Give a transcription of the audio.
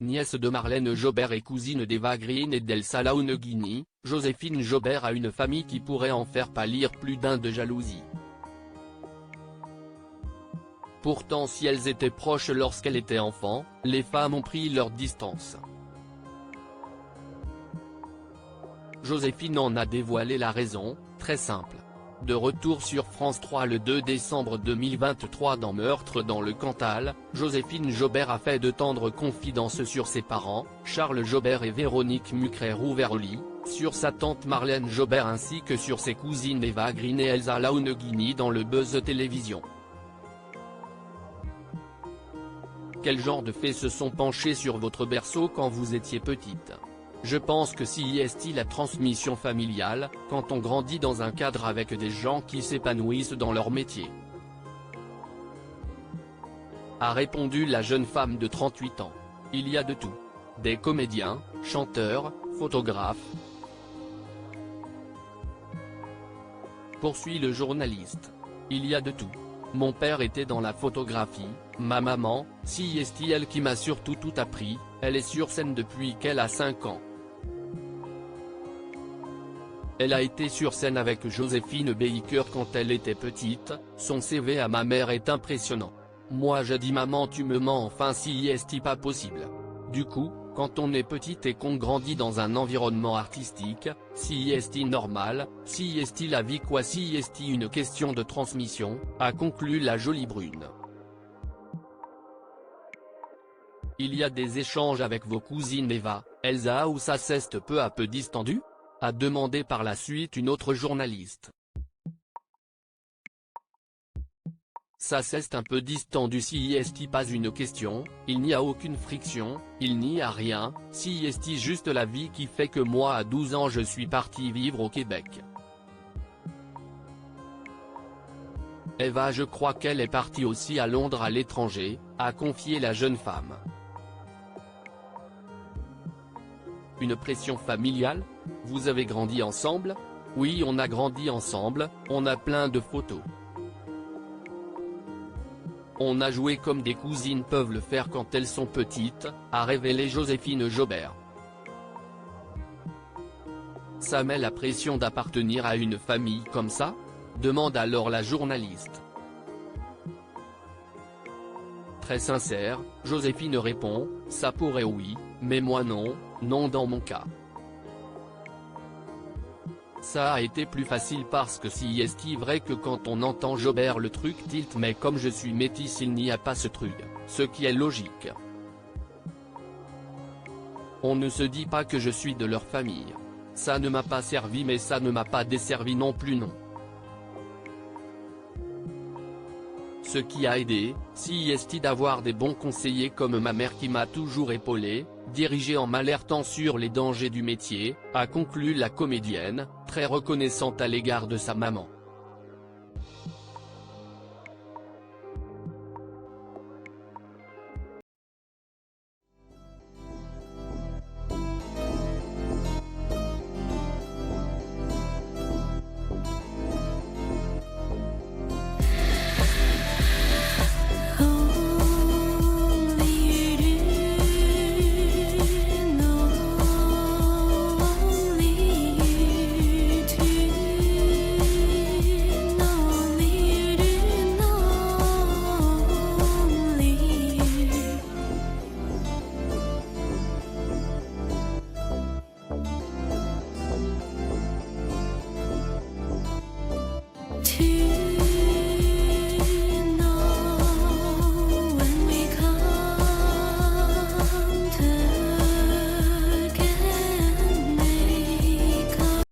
nièce de Marlène Jobert et cousine d'Eva Green et d'Elsa Launegini, Joséphine Jobert a une famille qui pourrait en faire pâlir plus d'un de jalousie. Pourtant si elles étaient proches lorsqu'elle était enfant, les femmes ont pris leur distance. Joséphine en a dévoilé la raison, très simple. De retour sur France 3 le 2 décembre 2023 dans Meurtre dans le Cantal, Joséphine Jobert a fait de tendres confidences sur ses parents, Charles Jobert et Véronique Mucrer-Rouveroli, sur sa tante Marlène Jobert ainsi que sur ses cousines Eva Green et Elsa Launegini dans le Buzz Télévision. Quel genre de faits se sont penchés sur votre berceau quand vous étiez petite? Je pense que si est la transmission familiale, quand on grandit dans un cadre avec des gens qui s'épanouissent dans leur métier. A répondu la jeune femme de 38 ans. Il y a de tout. Des comédiens, chanteurs, photographes. Poursuit le journaliste. Il y a de tout. Mon père était dans la photographie, ma maman, si est elle qui m'a surtout tout appris, elle est sur scène depuis qu'elle a 5 ans. Elle a été sur scène avec Joséphine Baker quand elle était petite, son CV à ma mère est impressionnant. Moi j'ai dit maman tu me mens enfin si est pas possible. Du coup, quand on est petite et qu'on grandit dans un environnement artistique, si est normal, si est la vie quoi si est une question de transmission, a conclu la jolie brune. Il y a des échanges avec vos cousines Eva, Elsa ou ça s'est peu à peu distendu? A demandé par la suite une autre journaliste. Ça s'est un peu distendu si est pas une question, il n'y a aucune friction, il n'y a rien, si est juste la vie qui fait que moi à 12 ans je suis parti vivre au Québec. Eva je crois qu'elle est partie aussi à Londres à l'étranger, a confié la jeune femme. Une pression familiale? Vous avez grandi ensemble? Oui on a grandi ensemble, on a plein de photos. On a joué comme des cousines peuvent le faire quand elles sont petites, a révélé Joséphine Jobert. Ça met la pression d'appartenir à une famille comme ça? Demande alors la journaliste. Très sincère, Joséphine répond, ça pourrait oui, mais moi non, non dans mon cas. Ça a été plus facile parce que si est vrai que quand on entend Jobert le truc tilt mais comme je suis métisse il n'y a pas ce truc, ce qui est logique. On ne se dit pas que je suis de leur famille. Ça ne m'a pas servi mais ça ne m'a pas desservi non plus non. Ce qui a aidé, si est d'avoir des bons conseillers comme ma mère qui m'a toujours épaulé, dirigé en m'alertant sur les dangers du métier, a conclu la comédienne, très reconnaissante à l'égard de sa maman.